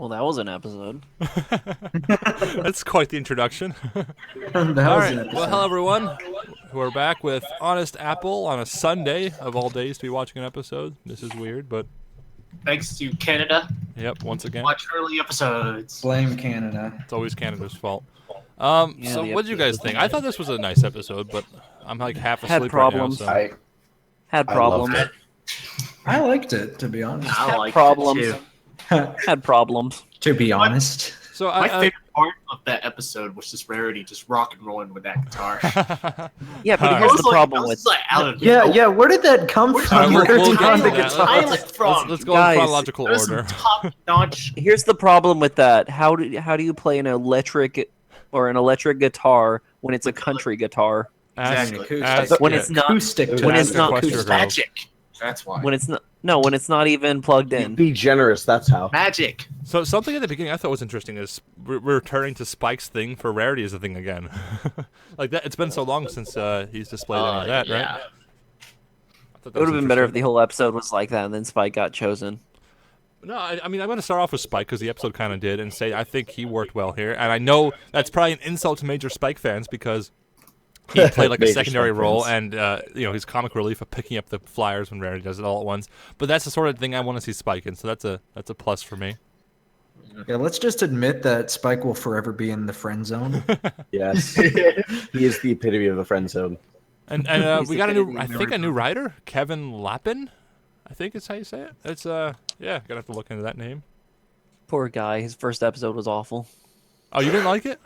Well, that was an episode. That's quite the introduction. That All was right. an episode. Well, hello everyone. We're back with Honest Apple on a Sunday of all days to be watching an episode. This is weird, but Thanks to Canada. yep. Once again, Watch early episods. Blame Canada. it's always Canada's fault. Yeah, So the what did you guys episode think? was I thought this was a nice episode, but I'm like half asleep Had problems. right now. Had I problems. loved I liked it, to be honest. I Had like problems. it too. Had problems. To be honest. So My I, favorite part of that episode was just Rarity just rock and rolling with that guitar. Yeah, but Alright. here's I the was problem I with was like out of Yeah, nowhere. yeah. Where did that come Where's from? Alright, Where we'll did get on into the that. guitar? Let's- let's go Guys, in chronological There's some order. top-notch. here's the problem with that. How do you play an electric guitar when it's a country guitar? Ask- Exactly. ask- When yeah. it's not Acoustic. when it's Ask the not question, It's girls. magic. That's why. when it's not even plugged in. Be generous, that's how. Magic. So something at the beginning I thought was interesting is we're returning to Spike's thing for Rarity as a thing again. Like that, it's been so long since he's displayed any of that, yeah. right? I thought that It would have was been better if interesting. the whole episode was like that, and then Spike got chosen. No, I mean I'm going to start off with Spike because the episode kind of did, and say I think he worked well here, and I know that's probably an insult to major Spike fans because he played like a Major secondary Spike role, fans. and his comic relief of picking up the flyers when Rarity does it all at once. But that's the sort of thing I want to see Spike in, so that's a plus for me. Yeah, let's just admit that Spike will forever be in the friend zone. Yes. He is the epitome of the friend zone. And He's we the got a Kennedy new, I think memory a new writer, Kevin Lappin, I think is how you say it. It's yeah, gonna have to look into that name. Poor guy. His first episode was awful. Oh, you didn't like it?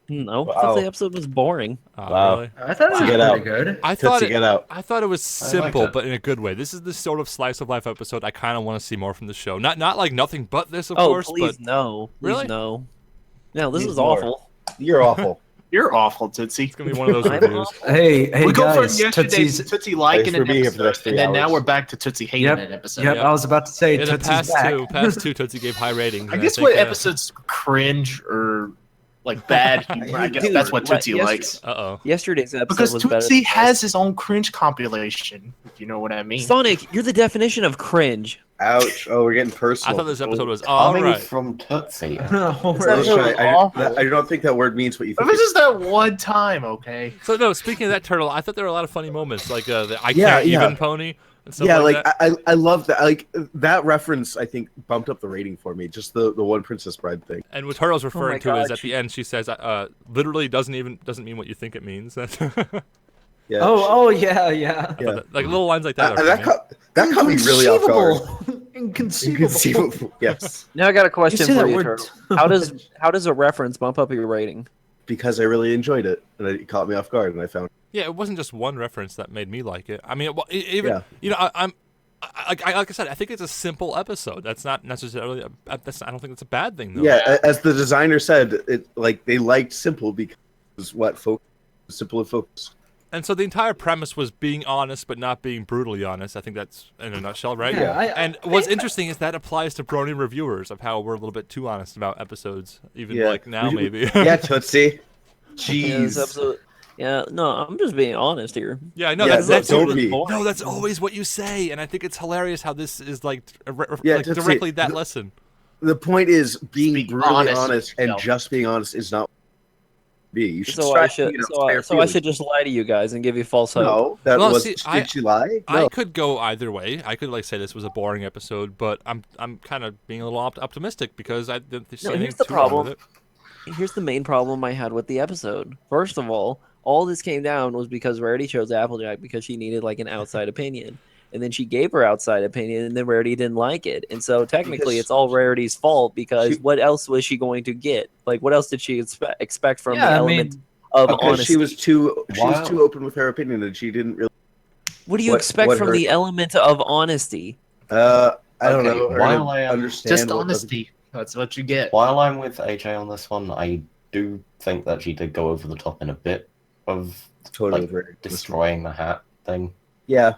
No, I Wow. thought the episode was boring. Oh, Wow. really? I thought it was Get pretty out. good. I thought Tootsie, get out. I thought it was simple, it. but in a good way. This is the sort of slice of life episode I kind of want to see more from the show. Not like nothing but this, of Oh, course. please But no. Please Really? no. No, this Need is more. awful. You're awful. You're awful, Tootsie. it's gonna be one of those I'm reviews. awful. Hey We go from guys, yesterday's Tootsie's. Tootsie liking Thanks for an being here for the next episode, 3 and then now hours. we're back to Tootsie hating Yep, an episode. Yep, Yep. I was about to say In the Tootsie's back. past two, Tootsie gave high ratings. I and guess think, what episodes cringe or like bad humor. I guess Dude, that's what right, Tootsie yes- likes. Uh-oh. Yesterday's episode Because was better. Tootsie has his own cringe compilation, if you know what I mean. Sonic, you're the definition of cringe. Ouch. Oh, we're getting I personal. thought this episode was all Coming right. from Tootsie. No, That's right. awful. I don't think that word means what you But think. this is that one time, okay? So no, speaking of that turtle, I thought there were a lot of funny moments, like the I Yeah, can't yeah. even pony and stuff Yeah, like like that. I love that. Like that reference, I think bumped up the rating for me. Just the one Princess Bride thing. And what Turtle's referring to is God, at the end she says, literally doesn't mean what you think it means. Yeah. Oh, yeah, yeah. Yeah. Like little lines like that. Are That funny. that caught me really off guard. Inconceivable. Inconceivable. Yes, Now I got a You question say for that you, word Turtle. too How does a reference bump up your rating? because I really enjoyed it, and it caught me off guard, and I found. Yeah, it wasn't just one reference that made me like it. I mean, even Yeah. like I said, I think it's a simple episode. That's not necessarily. I don't think that's a bad thing though. Yeah, as the designer said, it like they liked simple because what focus, simple and focused. And so the entire premise was being honest, but not being brutally honest. I think that's in a nutshell, right? Yeah, And what's interesting is that applies to Brony reviewers of how we're a little bit too honest about episodes, even Yeah. like now maybe. Yeah, Tootsie. Yeah, this Jeez. episode. Yeah, no, I'm just being honest here. Yeah, I know. Yeah, that's don't be. no, that's always what you say, and I think it's hilarious how this is like, Yeah, like Tootsie, directly that lesson. The point is being Being brutally honest honest, with and yourself. just being honest is not be. You should So I strive, should, you know, so, I, fair so I feelings. should just lie to you guys and give you false hope. No, that Well, was. see, Did she lie? I No. could go either way. I could like say this was a boring episode, but I'm kind of being a little optimistic because I didn't see anything here's the too wrong with problem. it. Here's the main problem I had with the episode. First of all this came down was because Rarity chose Applejack because she needed like an outside opinion. And then she gave her outside opinion, and then Rarity didn't like it. And so technically, Because it's all Rarity's fault because she- what else was she going to get? Like, what else did she expect from Yeah, the I element mean, of Because honesty? she was too Wow. open with her opinion, and she didn't really. What do you what- expect what from hurt- the element of honesty? I don't Okay, know. while I am understand Just what- honesty. That's what you get. While I'm with AJ on this one, I do think that she did go over the top in a bit of Totally like, agree. destroying the hat thing. Yeah,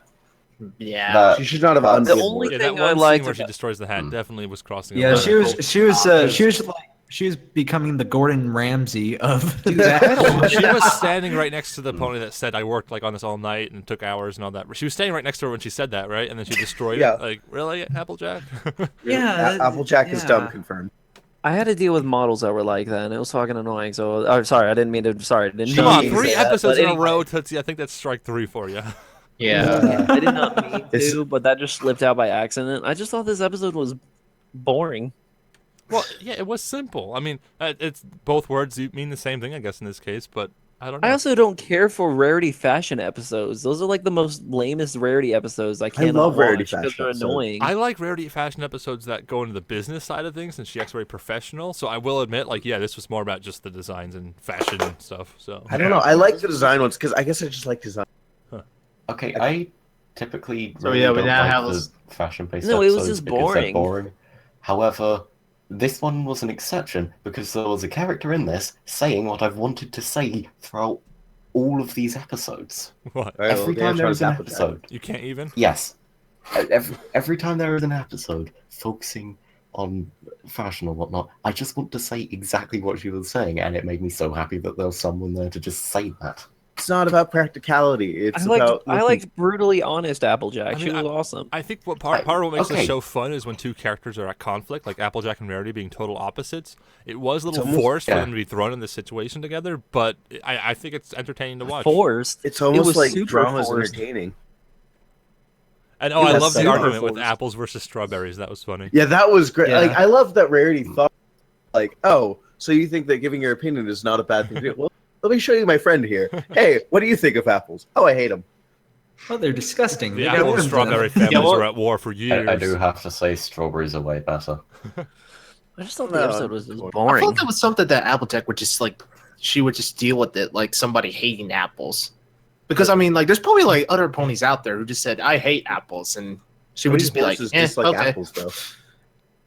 Yeah. That- she should not have The undid only Yeah, it. that thing I one scene liked where she about- destroys the hat definitely was crossing. a Yeah, line. she was She's becoming the Gordon Ramsay of Dude, I don't- She was standing right next to the pony that said, "I worked like on this all night and took hours and all that." She was standing right next to her when she said that, right? And then she destroyed Yeah. it. Like, really, Applejack? Yeah, Applejack is yeah. dumb. Confirmed. I had to deal with models that were like that, and it was fucking annoying. So, sorry, I didn't mean to. Sorry, I didn't. Come mean on, to 3 say that, episodes but in a anyway. row, Tootsie. I think that's strike 3 for you. Yeah. I did not mean It's- to, but that just slipped out by accident. I just thought this episode was boring. Well, yeah, it was simple. I mean, it's both words mean the same thing, I guess, in this case. But I don't know. I also don't care for rarity fashion episodes. Those are like the most lamest rarity episodes. I cannot love rarity watch because fashion they're episodes. annoying. I like rarity fashion episodes that go into the business side of things, and she acts very professional. So I will admit, like, yeah, this was more about just the designs and fashion and stuff. So I don't know. I like the design ones because I guess I just like design. Okay, I typically So, really yeah, we don't now like have the this- fashion-based No, it was episodes just because they're boring. boring. However, this one was an exception because there was a character in this saying what I've wanted to say throughout all of these episodes. what? All right, Every well, time there Antron's is an Applejack. episode, You can't even. yes, every time there is an episode focusing on fashion or whatnot, I just want to say exactly what she was saying, and it made me so happy that there was someone there to just say that. It's not about practicality. It's I about looking- liked brutally honest Applejack. I She mean, was awesome. I think what part of what makes okay. this show fun is when two characters are at conflict, like Applejack and Rarity being total opposites. It was a little almost- forced yeah. for them to be thrown in this situation together, but I think it's entertaining to watch. Forced. It's almost was like super drama's forced. entertaining. And It I was love the super argument with forced. apples versus strawberries. That was funny. Yeah, that was great. Yeah. Like, I love that Rarity thought, like, oh, so you think that giving your opinion is not a bad thing to do? Well, let me show you my friend here. Hey, what do you think of apples? Oh, I hate them. Oh, they're disgusting. The They got apple and worms in strawberry them. families well- are at war for years. I do have to say, strawberries are way better. I just thought the No, episode was just I I boring. thought that was something that Applejack would just like, she would just deal with it like somebody hating apples. Because I mean, like, there's probably like other ponies out there who just said, "I hate apples," and she would just be like, Horses eh, just like okay. apples, though.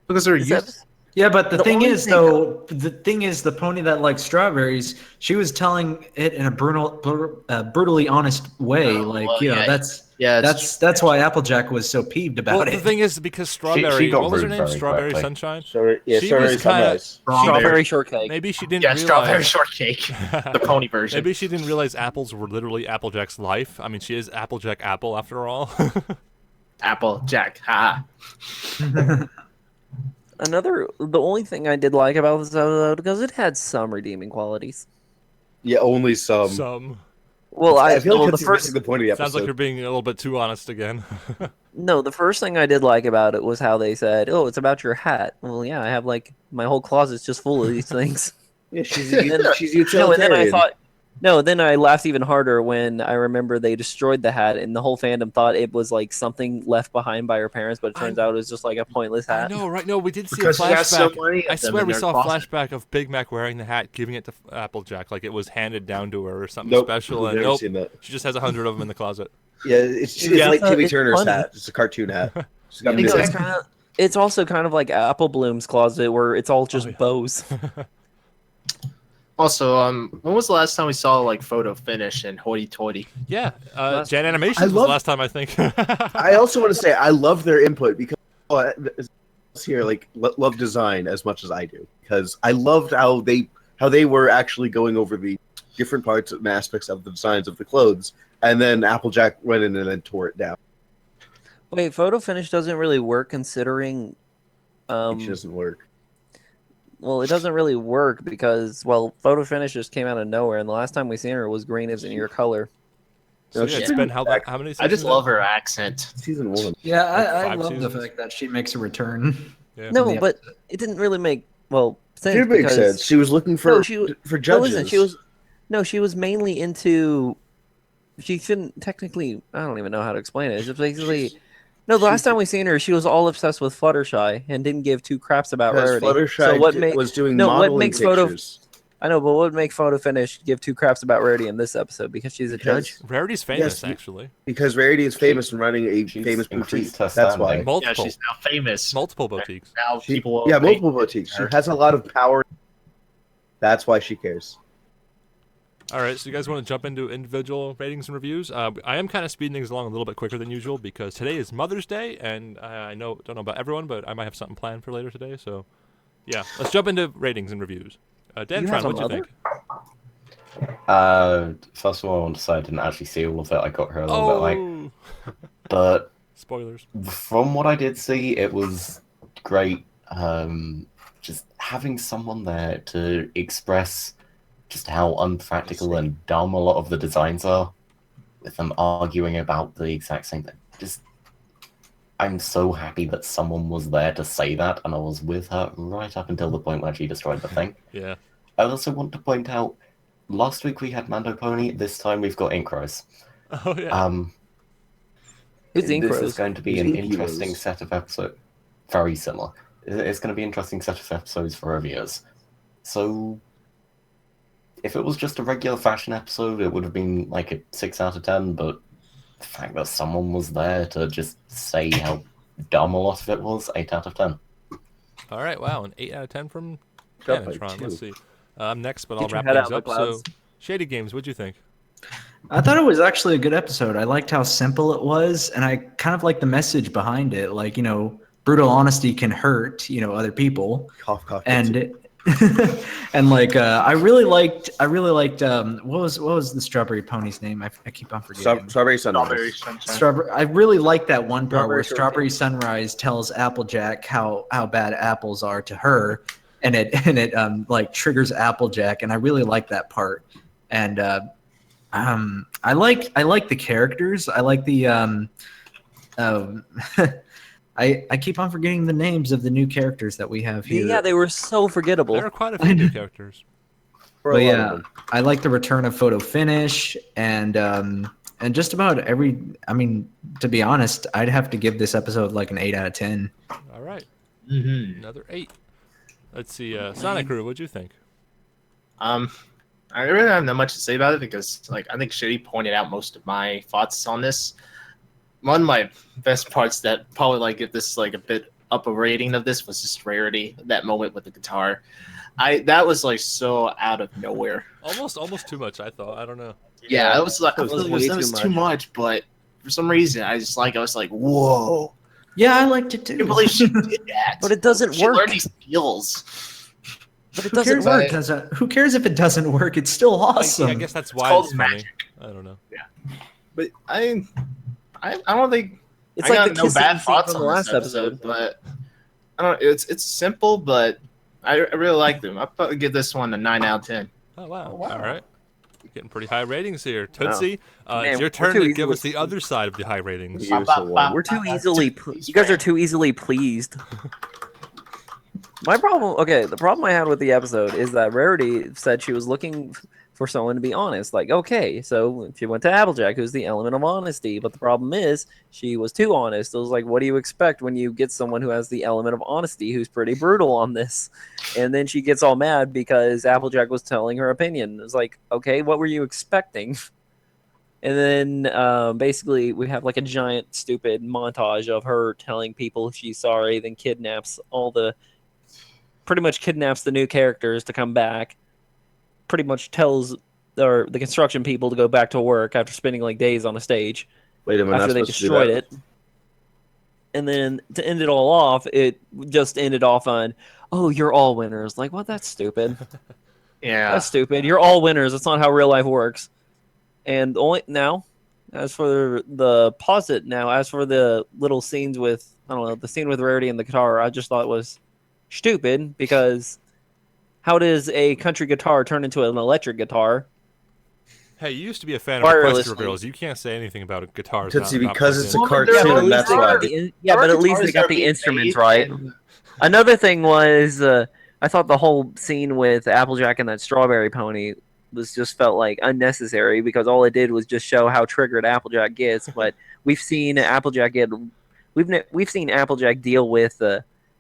Because they're This used. Yeah, but the The thing only is, thing- though, the pony that likes strawberries, she was telling it in a brutally honest way. Oh, Like, well, you know, yeah. Yeah, that's why Applejack was so peeved about Well, it. the thing is, because Strawberry, got what was her rude name? very Strawberry quickly. Sunshine? So, yeah, She strawberry was kinda- sunrise. Strawberry shortcake. Maybe she didn't yeah, realize. strawberry shortcake, the pony version. Maybe she didn't realize apples were literally Applejack's life. I mean, she is Applejack Apple after all. Applejack, ha. The only thing I did like about this episode, because it had some redeeming qualities. Yeah, only some. Some Well, I feel like the that's first the point of the episode. sounds like you're being a little bit too honest again. no, the first thing I did like about it was how they said, "Oh, it's about your hat." Well, yeah, I have like my whole closet's just full of these things. Yeah, she's Then- she's No, and utilitarian. then I thought, no, then I laughed even harder when I remember they destroyed the hat, and the whole fandom thought it was like something left behind by her parents, but it turns out it was just like a pointless I hat. know, right? No, we did see Because a she has so flashback. many of I them swear in we their saw a closet. flashback of Big Mac wearing the hat, giving it to Applejack, like it was handed down to her or something Nope, special. we've And never nope, seen that. she just has 100 of them in the closet. Yeah, it's Yeah, like Timmy it's Turner's funny. hat. It's a cartoon hat. She's got Yeah, No, big- it's it's also kind of like Apple Bloom's closet, where it's all just yeah. bows. Also, when was the last time we saw like photo finish and hoity toity? Yeah, Last- Jan Animations I was love- the last time I think. I also want to say I love their input because here like love design as much as I do because I loved how they were actually going over the different parts and aspects of the designs of the clothes, and then Applejack went in and then tore it down. Wait, photo finish doesn't really work considering. Which doesn't work. Well, it doesn't really work because, well, photo finish just came out of nowhere, and the last time we seen her was green as in your color. So, No, yeah, she's it's been been how back. many? I just seasons love now? her accent. Season 1. Yeah, Like I 5 love seasons? the fact that she makes a return. Yeah. No, Yeah. but it didn't really make sense. It makes because, sense. She was looking for No, she- for No, judges. listen, she was mainly into. She couldn't technically. I don't even know how to explain it. It's just basically. No, the last time we seen her, she was all obsessed with Fluttershy and didn't give two craps about because Rarity. Fluttershy So what was doing no, what modeling makes pictures. I know, but what would make photo finish give two craps about Rarity in this episode? Because she's a Because- judge. Rarity's famous, Yes, actually. Because Rarity is famous and running a She's famous boutique. increased her That's why. standing. Multiple, Yeah, she's now famous. multiple boutiques. Now She, people. yeah, hate multiple boutiques. She her. has a lot of power. That's why she cares. All right, so you guys want to jump into individual ratings and reviews? I am kind of speeding things along a little bit quicker than usual because today is Mother's Day, and I don't know about everyone, but I might have something planned for later today. So Yeah, let's jump into ratings and reviews. Dan You Fran, have what'd you another? think? First of all, I want to say I didn't actually see all of it. I got her a little bit late. Oh, But spoilers. from what I did see, it was great. Just having someone there to express just how unpractical and dumb a lot of the designs are, with them arguing about the exact same thing. Just, I'm so happy that someone was there to say that, and I was with her right up until the point where she destroyed the thing. Yeah. I also want to point out, last week we had Mando Pony, this time we've got Inkros. Oh yeah. Who's the This is Inkros? going to be Who's an Inky interesting Rose? set of episodes. Very similar. It's going to be an interesting set of episodes for reviewers. So, if it was just a regular fashion episode, it would have been like a 6 out of 10, but the fact that someone was there to just say how dumb a lot of it was, 8 out of 10. All right. Wow, an 8 out of 10 from Up by Danatron. Let's 2. see. I'm next, but I'll Get your wrap head out things of up. the clouds. So, Shady Games, what'd you think? I thought it was actually a good episode. I liked how simple it was, and I kind of liked the message behind it. Like, brutal honesty can hurt, other people, Cough, cough. and and like I really liked what was the strawberry pony's name? I keep on forgetting. Strawberry Strawberry Sunrise. sunshine. Strawberry. I really like that one part where Strawberry Strawberry Sunrise tells Applejack how bad apples are to her, and it like triggers Applejack, and I really like that part. And I like the characters. I like the I keep on forgetting the names of the new characters that we have here. Yeah, they were so forgettable. There are quite a few new characters. For a But lot of yeah, them. I like the return of Photo Finish and just about every. I mean, to be honest, I'd have to give this episode like an 8 out of 10. All right. Mm-hmm. Another 8. Let's see. Sonic Crew, what'd you think? I really don't have much to say about it because, like, I think Shitty pointed out most of my thoughts on this. One of my best parts that probably like give this like a bit up a rating of this was just Rarity. That moment with the guitar, that was like so out of nowhere. Almost too much, I thought. I don't know. Yeah, that was like That was I feel like way that was too too much, but for some reason I was like, whoa! Yeah, I liked it I too. can't believe she did that. But it doesn't She work. learned these skills. But it Who doesn't cares, work. if it doesn't, who cares if it doesn't work? It's still awesome. I guess that's why called it's funny. magic. I don't know. But I don't think It's I like got the no kissing bad scene thoughts from on the this last episode. but I don't. It's simple, but I really like them. I'll probably give this one a 9 out of 10. Oh wow. All right. We're getting pretty high ratings here. Tootsie, Man, it's your we're turn too to give easily- us the other side of the high ratings. Here's the one. We're too easily. You guys are too easily pleased. My problem. Okay, the problem I had with the episode is that Rarity said she was looking for someone to be honest. Like, okay, so she went to Applejack, who's the element of honesty. But the problem is she was too honest. It was like, what do you expect when you get someone who has the element of honesty, who's pretty brutal on this? And then she gets all mad because Applejack was telling her opinion. It was like, okay, what were you expecting? And then basically we have like a giant stupid montage of her telling people she's sorry, then pretty much kidnaps the new characters to come back, pretty much tells the construction people to go back to work after spending like days on a stage Wait, am I not after they supposed to do destroyed that? it. And then to end it all off, it just ended off on, oh, you're all winners. Like, what? That's stupid. Yeah. That's stupid. You're all winners. That's not how real life works. And only now, as for the little scenes with, I don't know, the scene with Rarity and the guitar, I just thought it was stupid because how does a country guitar turn into an electric guitar? Hey, you used to be a fan of Request Wirelessly. Reveals. You can't say anything about a guitar. Tootsie, because it's a Well, but cartoon, at that's least why. But at least they got the instruments right. Another thing was, I thought the whole scene with Applejack and that strawberry pony just felt like unnecessary because all it did was just show how triggered Applejack gets. But we've seen Applejack deal with.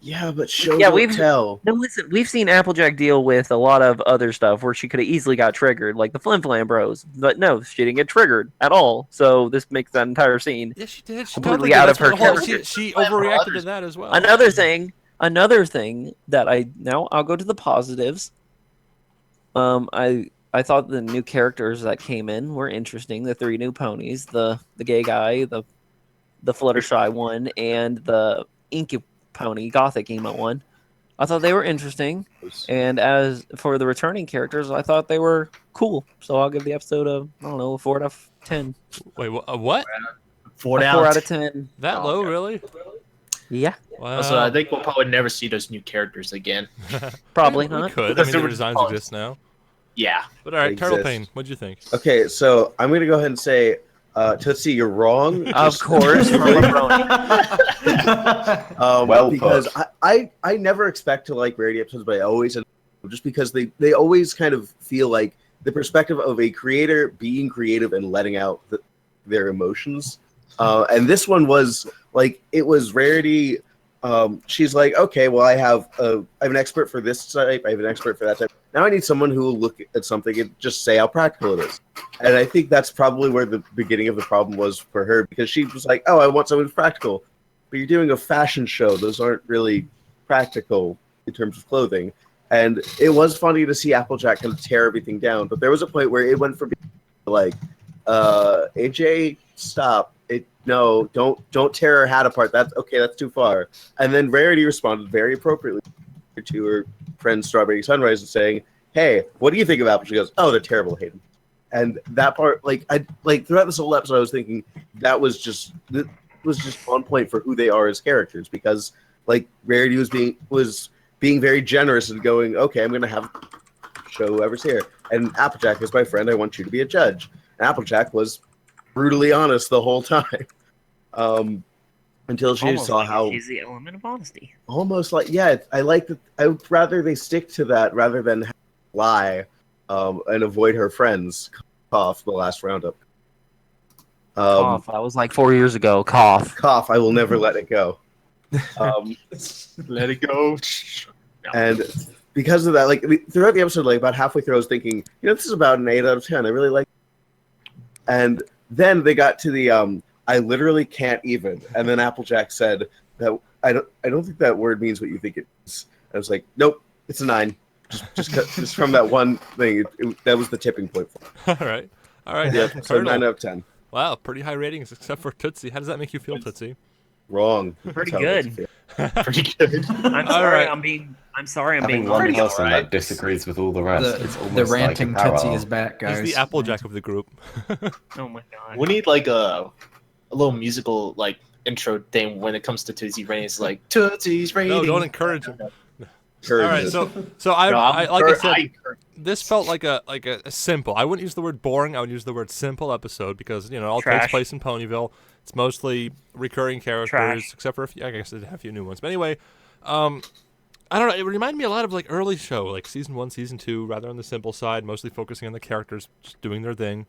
Yeah, but show Yeah, don't tell. No, listen, we've seen Applejack deal with a lot of other stuff where she could have easily got triggered, like the Flim Flam Bros. But no, she didn't get triggered at all. So this makes that entire scene Yeah, she did. She completely totally out did. of her That's what- character. She overreacted to that as well. Another thing that I'll go to the positives. I thought the new characters that came in were interesting. The 3 new ponies, the gay guy, the Fluttershy one, and the inky pony, gothic emo one. I thought they were interesting, and as for the returning characters, I thought they were cool. So I'll give the episode a 4 out of 10. Wait, what? 4 A 4 out of 10. That Oh, low, okay. really? Yeah, Wow. Also, I think we'll probably never see those new characters again. probably We not. could. I Because mean, they the were designs just- exist now. Yeah. But all right, They Turtle exist. Pain, what'd you think? Okay, so I'm gonna go ahead and say, Tootsie, you're wrong. Of course, from a brony. Well Because put. I never expect to like Rarity episodes, but I always just because they always kind of feel like the perspective of a creator being creative and letting out their emotions. And this one was like it was Rarity. She's like, okay, well, I have an expert for this type, I have an expert for that type. Now I need someone who will look at something and just say how practical it is. And I think that's probably where the beginning of the problem was for her, because she was like, oh, I want someone who's practical. But you're doing a fashion show. Those aren't really practical in terms of clothing. And it was funny to see Applejack kind of tear everything down. But there was a point where it went from being like, AJ, stop. No, don't tear her hat apart. That's okay. That's too far. And then Rarity responded very appropriately to her friend Strawberry Sunrise and saying, "Hey, what do you think of Apple?" She goes, "Oh, they're terrible, Hayden." And that part, throughout this whole episode, I was thinking that was just on point for who they are as characters, because like Rarity was being very generous and going, "Okay, I'm going to have show whoever's here." And Applejack is my friend. I want you to be a judge. And Applejack was brutally honest the whole time. Until she Almost saw like how she's the element of honesty. almost like I like that. I would rather they stick to that rather than lie and avoid her friends. Cough the last roundup. Cough. That was like 4 years ago. Cough. Cough. I will never let it go. Let it go. And because of that, like throughout the episode, like about halfway through, I was thinking, this is about an 8 out of 10. I really like. And then they got to the I literally can't even. And then Applejack said that I don't think that word means what you think it is. I was like, nope, it's a 9. Just from that one thing, that was the tipping point for me. All right. Yeah, so Turtle. 9 out of 10. Wow, pretty high ratings except for Tootsie. How does that make you feel, Tootsie? Wrong. Pretty That's how it good. feels. Pretty good. I'm All sorry. right. I'm sorry. I'm Having being one pretty person alright. that disagrees with all the rest, it's almost The like ranting a parallel. Tootsie is back, guys. He's the Applejack of the group. Oh my god. We need like a little musical like intro thing when it comes to Tootsie ratings, like Tootsie's rating. No, don't encourage him. All Encourage right, it. so I like I said, encourage- this felt like a simple. I wouldn't use the word boring. I would use the word simple episode because it all takes Trash. place in Ponyville. It's mostly recurring characters, Trash. except for I guess they have a few new ones. But anyway, I don't know. It reminded me a lot of like early show, like season 1, season 2, rather on the simple side, mostly focusing on the characters just doing their thing.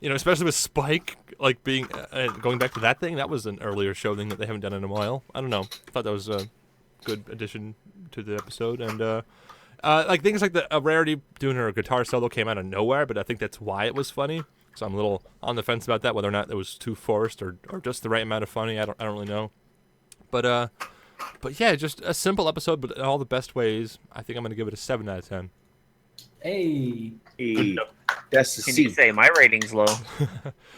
Especially with Spike, like being going back to that thing. That was an earlier show thing that they haven't done in a while. I don't know. I thought that was a good addition to the episode, and like things like the Rarity doing her guitar solo came out of nowhere, but I think that's why it was funny. So I'm a little on the fence about that, whether or not it was too forced or just the right amount of funny. I don't really know. But yeah, just a simple episode, but in all the best ways. I think I'm gonna give it a 7 out of 10. Hey. That's the Can you C. say my rating's low?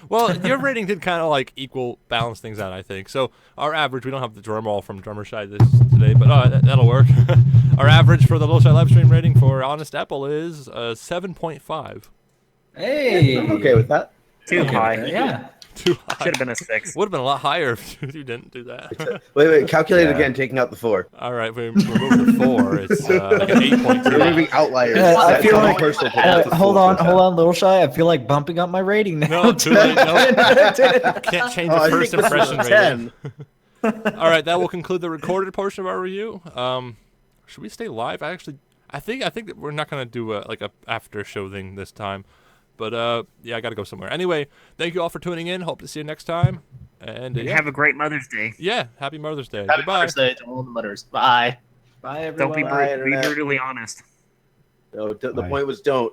Well, your rating did kind of like equal balance things out, I think. So our average, we don't have the drum roll from Drummer Shy today, but that'll work. Our average for the Little Shy live stream rating for Honest Apple is 7.5. Hey. I'm okay with that. Too Okay, high. yeah. Too high. Should have been a 6. Would have been a lot higher if you didn't do that. Wait, calculate it Yeah. again, taking out the 4. All right, we remove the 4. It's like an 8.2. Removing outliers. Yeah, I That's feel all like- personal Hold on, Little Shy. I feel like bumping up my rating now. No, too late. No. Can't change Oh, the I first think this was impression a rating. 10. All right, that will conclude the recorded portion of our review. Should we stay live? I think that we're not gonna do a after show thing this time. But yeah, I gotta go somewhere. Anyway, thank you all for tuning in. Hope to see you next time. And And yeah, have a great Mother's Day. yeah, happy Mother's Day. Happy Goodbye. Mother's Day to all the mothers. Bye. Bye, Don't everyone. be, Bye, be Internet. brutally honest. No, the Bye. point was don't.